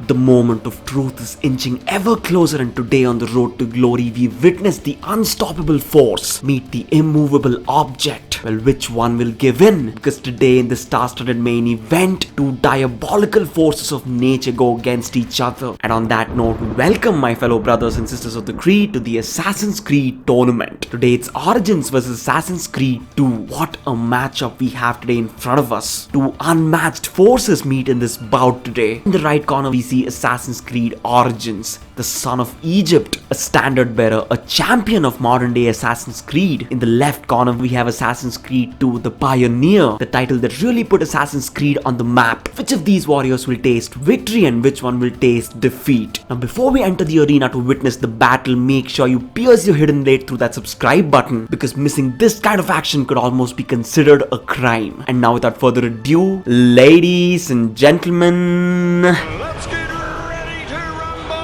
The moment of truth is inching ever closer, and today on the road to glory we witness the unstoppable force meet the immovable object. Well, which one will give in? Because today in the star-studded main event, two diabolical forces of nature go against each other. And on that note, welcome my fellow brothers and sisters of the Creed to the Assassin's Creed tournament. Today it's Origins versus Assassin's Creed 2. What a matchup we have today in front of us. Two unmatched forces meet in this bout today. In the right corner we see Assassin's Creed Origins, the son of Egypt, a standard bearer, a champion of modern day Assassin's Creed. In the left corner we have Assassin's Creed 2, the pioneer, the title that really put Assassin's Creed on the map. Which of these warriors will taste victory and which one will taste defeat? Now before we enter the arena to witness the battle, make sure you pierce your hidden blade through that subscribe button, because missing this kind of action could almost be considered a crime. And now without further ado, ladies and gentlemen, Let's get ready to rumble!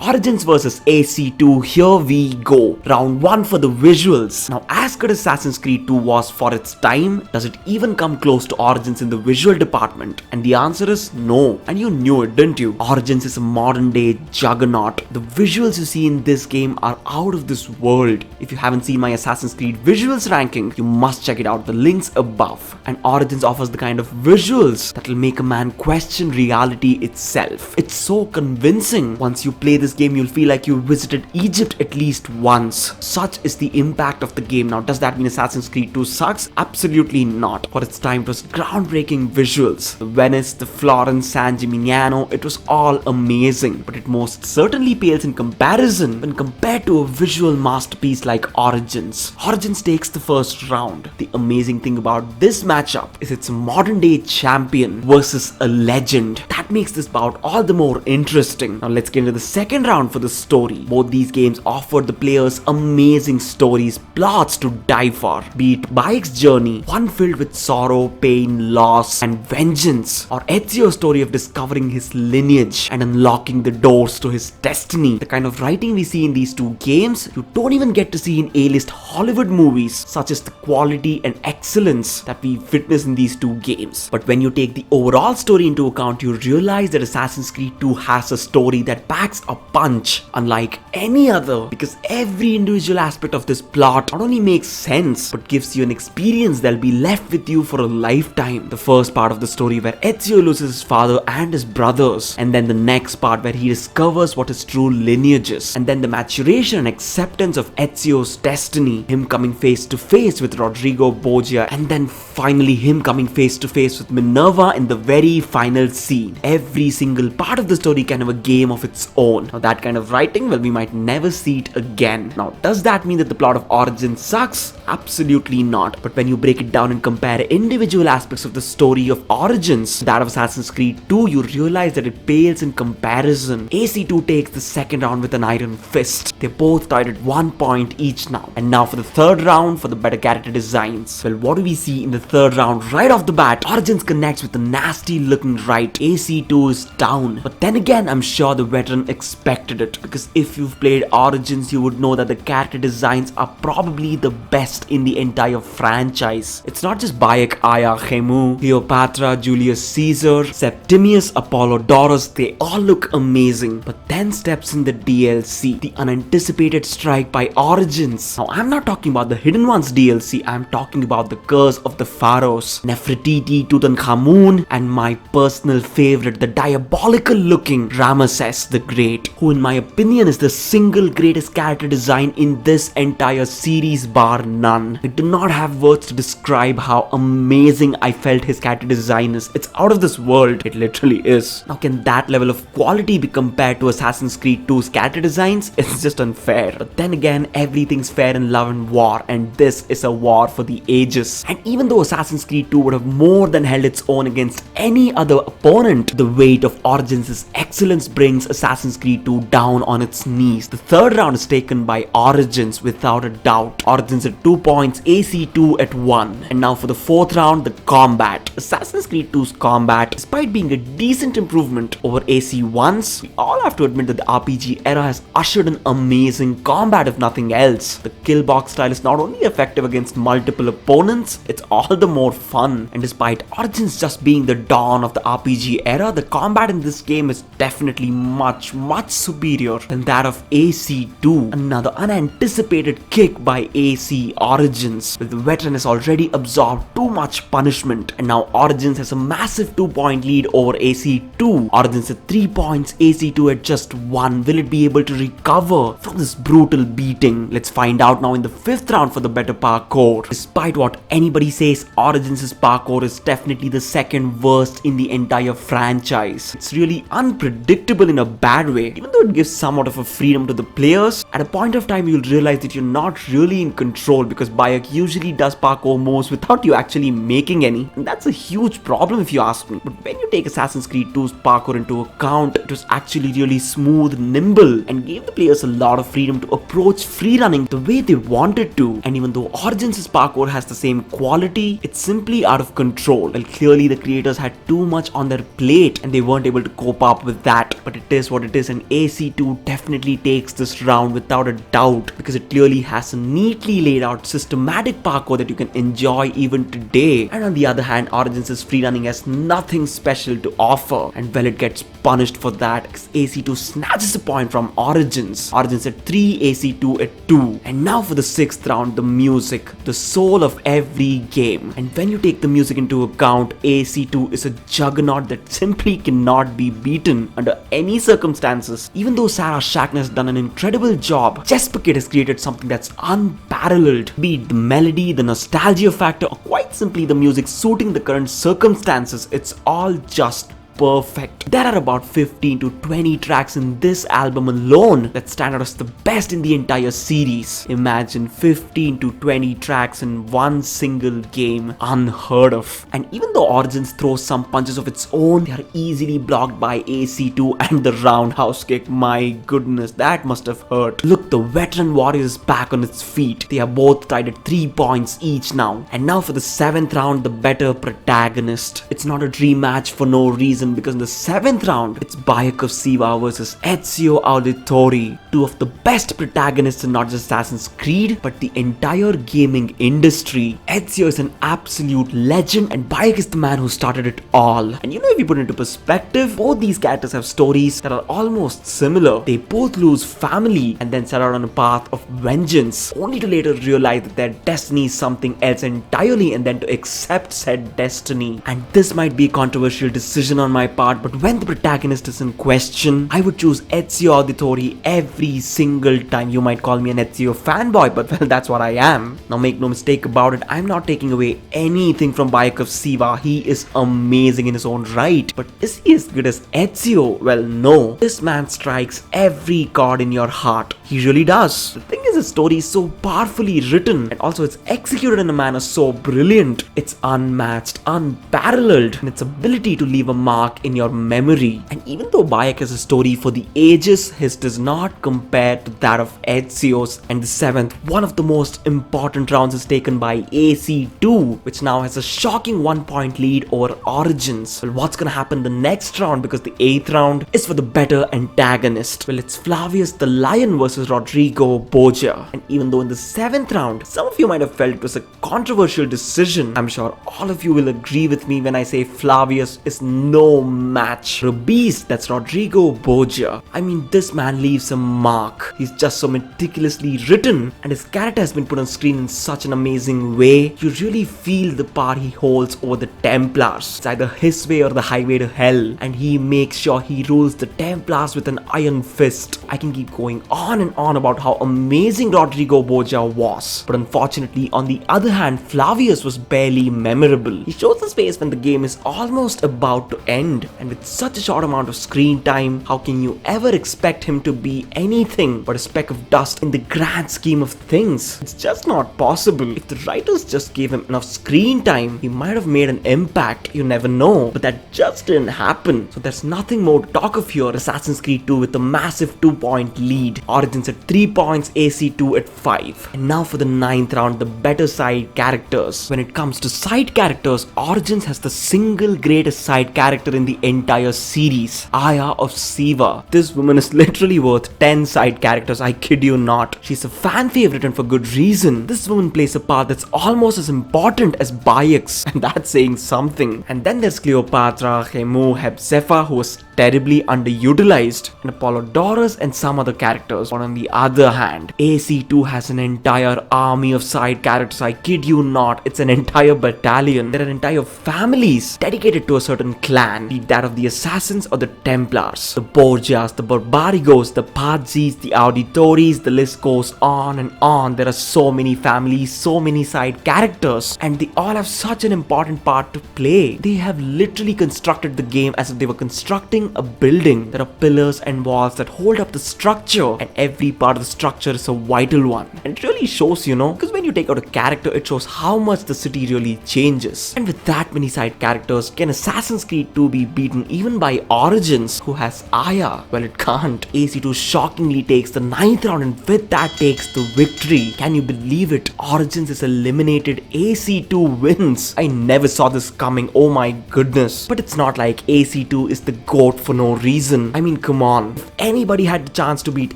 Origins vs AC2, here we go. Round 1 for the visuals. Now as good as Assassin's Creed 2 was for its time, does it even come close to Origins in the visual department? And the answer is no. And you knew it, didn't you? Origins is a modern day juggernaut. The visuals you see in this game are out of this world. If you haven't seen my Assassin's Creed visuals ranking, you must check it out, the links above. And Origins offers the kind of visuals that will make a man question reality itself. It's so convincing. Once you play this game, you'll feel like you visited Egypt at least once. Such is the impact of the game. Now, does that mean Assassin's Creed 2 sucks? Absolutely not. For its time, it was groundbreaking visuals. The Venice, the Florence, San Gimignano, it was all amazing. But it most certainly pales in comparison when compared to a visual masterpiece like Origins. Origins takes the first round. The amazing thing about this matchup is it's a modern day champion versus a legend. That makes this bout all the more interesting. Now let's get into the second round for the story. Both these games offered the players amazing stories, plots to die for. Be it Bayek's journey, one filled with sorrow, pain, loss, and vengeance, or Ezio's story of discovering his lineage and unlocking the doors to his destiny. The kind of writing we see in these two games, you don't even get to see in A-list Hollywood movies, such as the quality and excellence that we witness in these two games. But when you take the overall story into account, you realize that Assassin's Creed 2 has a story that packs a punch unlike any other, because every individual aspect of this plot not only makes sense but gives you an experience that'll be left with you for a lifetime. The first part of the story where Ezio loses his father and his brothers, and then the next part where he discovers what his true lineage is, and then the maturation and acceptance of Ezio's destiny, him coming face to face with Rodrigo Borgia, and then finally him coming face to face with Minerva in the very final scene. Every single part of the story can have a game of its own. Now that kind of writing, well, we might never see it again. Now does that mean that the plot of Origins sucks? Absolutely not. But when you break it down and compare individual aspects of the story of Origins, that of Assassin's Creed 2, you realize that it pales in comparison. AC2 takes the second round with an iron fist. They're both tied at 1 point each now. And now for the third round for the better character designs. Well, what do we see in the third round? Right off the bat, Origins connects with a nasty looking right. AC2 is down. But then again, I'm sure the veteran expected it, because if you've played Origins, you would know that the character designs are probably the best in the entire franchise. It's not just Bayek, Aya, Khemu, Cleopatra, Julius Caesar, Septimius, Apollodorus, they all look amazing. But then steps in the DLC, the unanticipated strike by Origins. Now I'm not talking about the Hidden Ones DLC, I'm talking about the Curse of the Pharaohs, Nefertiti, Tutankhamun, and my personal favorite, the diabolical looking Ramesses the Great, who in my opinion is the single greatest character design in this entire series bar none. I do not have words to describe how amazing I felt his character design is. It's out of this world, it literally is. Now can that level of quality be compared to Assassin's Creed 2's character designs? It's just unfair. But then again, everything's fair in love and war, and this is a war for the ages. And even though Assassin's Creed 2 would have more than held its own against any other opponent, the weight of Origins' excellence brings Assassin's Creed AC2 down on its knees. The third round is taken by Origins without a doubt. Origins at 2 points, AC2 at 1. And now for the fourth round, the combat. Assassin's Creed 2's combat, despite being a decent improvement over AC1's, we all have to admit that the RPG era has ushered in amazing combat if nothing else. The kill box style is not only effective against multiple opponents, it's all the more fun. And despite Origins just being the dawn of the RPG era, the combat in this game is definitely much superior than that of AC2. Another unanticipated kick by AC Origins, where the veteran has already absorbed too much punishment, and now Origins has a massive 2-point lead over AC2. Origins at 3 points, AC2 at just 1. Will it be able to recover from this brutal beating? Let's find out now in the fifth round for the better parkour. Despite what anybody says, Origins' parkour is definitely the second worst in the entire franchise. It's really unpredictable in a bad way. Even though it gives somewhat of a freedom to the players, at a point of time you'll realize that you're not really in control, because Bayek usually does parkour moves without you actually making any, and that's a huge problem if you ask me. But when you take Assassin's Creed 2's parkour into account, it was actually really smooth, nimble, and gave the players a lot of freedom to approach free running the way they wanted to. And even though Origins' parkour has the same quality, it's simply out of control. Well, clearly the creators had too much on their plate and they weren't able to cope up with that. But it is what it is, and AC2 definitely takes this round without a doubt, because it clearly has a neatly laid out systematic parkour that you can enjoy even today. And on the other hand, Origins' free running has nothing special to offer, and well, it gets punished for that, because AC2 snatches a point from Origins. Origins at 3, AC2 at 2. And now for the sixth round, the music, the soul of every game. And when you take the music into account, AC2 is a juggernaut that simply cannot be beaten under any circumstances. Even though Sarah Shackner has done an incredible job, Chessbucket has created something that's unparalleled. Be it the melody, the nostalgia factor, or quite simply the music suiting the current circumstances, it's all just perfect. There are about 15 to 20 tracks in this album alone that stand out as the best in the entire series. Imagine 15 to 20 tracks in one single game. Unheard of. And even though Origins throws some punches of its own, they are easily blocked by AC2 and the roundhouse kick. My goodness, that must have hurt. Look, the veteran warrior is back on its feet. They are both tied at 3 points each now. And now for the seventh round, the better protagonist. It's not a dream match for no reason, because in the seventh round, it's Bayek of Siva versus Ezio Auditore, two of the best protagonists in not just Assassin's Creed, but the entire gaming industry. Ezio is an absolute legend, and Bayek is the man who started it all. And you know, if you put it into perspective, both these characters have stories that are almost similar. They both lose family and then set out on a path of vengeance, only to later realize that their destiny is something else entirely, and then to accept said destiny. And this might be a controversial decision on my part, but when the protagonist is in question, I would choose Ezio Auditore every single time. You might call me an Ezio fanboy, but well, that's what I am. Now make no mistake about it, I'm not taking away anything from Bayek of Siva. He is amazing in his own right, but is he as good as Ezio? Well, no. This man strikes every chord in your heart. He really does. The thing is, his story is so powerfully written, and also it's executed in a manner so brilliant. It's unmatched, unparalleled in its ability to leave a mark in your memory. And even though Bayek has a story for the ages, his does not compare to that of Ezio's. And the seventh, one of the most important rounds, is taken by AC2, which now has a shocking 1-point lead over Origins. Well, what's gonna happen the next round, because the eighth round is for the better antagonist? Well, it's Flavius the Lion versus Rodrigo Borgia. And even though in the seventh round, some of you might have felt it was a controversial decision, I'm sure all of you will agree with me when I say Flavius is no match for a beast that's Rodrigo Borgia. I mean, this man leaves a mark. He's just so meticulously written, and his character has been put on screen in such an amazing way. You really feel the power he holds over the Templars. It's either his way or the highway to hell, and he makes sure he rules the Templars with an iron fist. I can keep going on and on about how amazing Rodrigo Borgia was, but unfortunately, on the other hand, Flavius was barely memorable. He shows his face when the game is almost about to end, end. And with such a short amount of screen time, how can you ever expect him to be anything but a speck of dust in the grand scheme of things? It's just not possible. If the writers just gave him enough screen time, he might have made an impact, you never know. But that just didn't happen. So there's nothing more to talk of here. Assassin's Creed 2 with a massive 2-point lead. Origins at 3 points, AC2 at 5. And now for the 9th round, the better side characters. When it comes to side characters, Origins has the single greatest side character in the entire series, Aya of Siva. This woman is literally worth 10 side characters, I kid you not. She's a fan favorite and for good reason. This woman plays a part that's almost as important as Bayek's, and that's saying something. And then there's Cleopatra, Hemu, Hepzepha, who was terribly underutilized, and Apollodorus and some other characters. But on the other hand, AC2 has an entire army of side characters, I kid you not. It's an entire battalion. There are entire families dedicated to a certain clan, be it that of the Assassins or the Templars, the Borgias, the Barbarigos, the Pazis, the Auditoris, the list goes on and on. There are so many families, so many side characters, and they all have such an important part to play. They have literally constructed the game as if they were constructing a building. There are pillars and walls that hold up the structure, and every part of the structure is a vital one. And it really shows, because when you take out a character, it shows how much the city really changes. And with that many side characters, can Assassin's Creed 2 be beaten even by Origins, who has Aya? Well, it can't. AC2 shockingly takes the 9th round and with that takes the victory. Can you believe it? Origins is eliminated, AC2 wins. I never saw this coming, oh my goodness. But it's not like AC2 is the GOAT for no reason. I mean, come on. If anybody had the chance to beat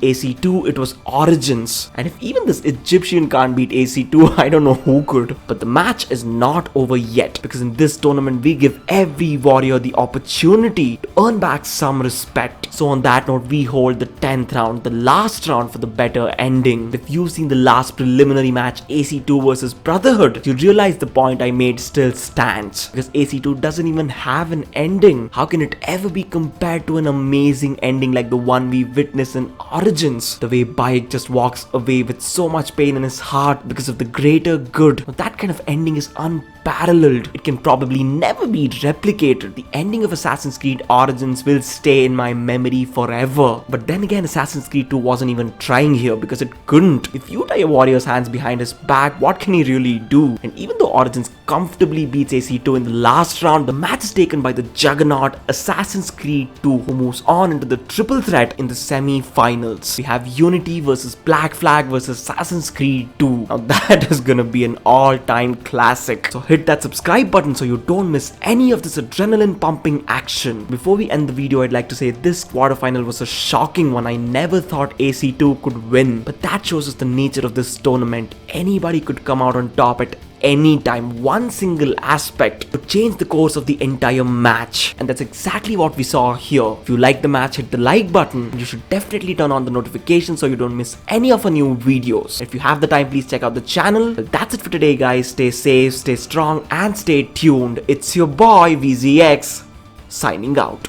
AC2, it was Origins. And if even this Egyptian can't beat AC2, I don't know who could. But the match is not over yet, because in this tournament we give every warrior the opportunity to earn back some respect. So on that note, we hold the 10th round, the last round for the better ending. If you've seen the last preliminary match, AC2 versus Brotherhood, you realize the point I made still stands, because AC2 doesn't even have an ending. How can it ever be compared to an amazing ending like the one we witness in Origins? The way Bayek just walks away with so much pain in his heart because of the greater good. That kind of ending is unparalleled. It can probably never be replicated. The ending of Assassin's Creed Origins will stay in my memory forever. But then again, Assassin's Creed 2 wasn't even trying here because it couldn't. If you tie a warrior's hands behind his back, what can he really do? And even though Origins comfortably beats AC2 in the last round, the match is taken by the juggernaut Assassin's Creed 2, who moves on into the triple threat in the semi-finals. We have Unity versus Black Flag versus Assassin's Creed 2. Now that is gonna be an all-time classic. So hit that subscribe button so you don't miss any of this adrenaline pumping action. Before we end the video, I'd like to say this quarterfinal was a shocking one. I never thought AC2 could win, but that shows us the nature of this tournament. Anybody could come out on top at any time. One single aspect could change the course of the entire match, and that's exactly what we saw here. If you like the match, hit the like button. You should definitely turn on the notifications so you don't miss any of our new videos. If you have the time, please check out the channel. Well, that's it for today, guys. Stay safe, stay strong, and stay tuned. It's your boy VZX signing out.